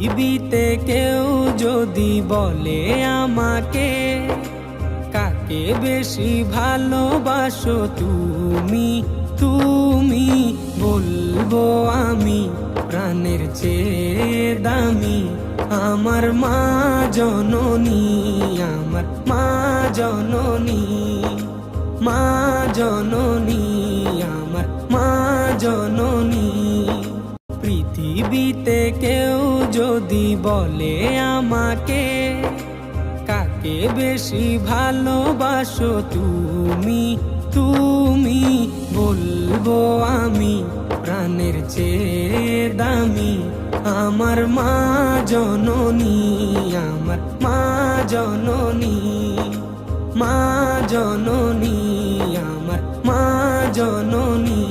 পৃথিবীতে কেউ যদি বলে আমাকে, কাকে বেশি ভালোবাসো তুমি, তুমি বলবো আমি প্রাণের চেয়ে দামি আমার মা জননী, আমার মা জননী, মা জননী, আমার মা জননী। পৃথিবীতে কেউ যদি বলে আমাকে, কাকে বেশি ভালোবাসো তুমি, তুমি বলবো আমি প্রাণের চেয়ে দামি আমার মা জননী, আমার মা জননী, মা জননী, আমার মা জননী।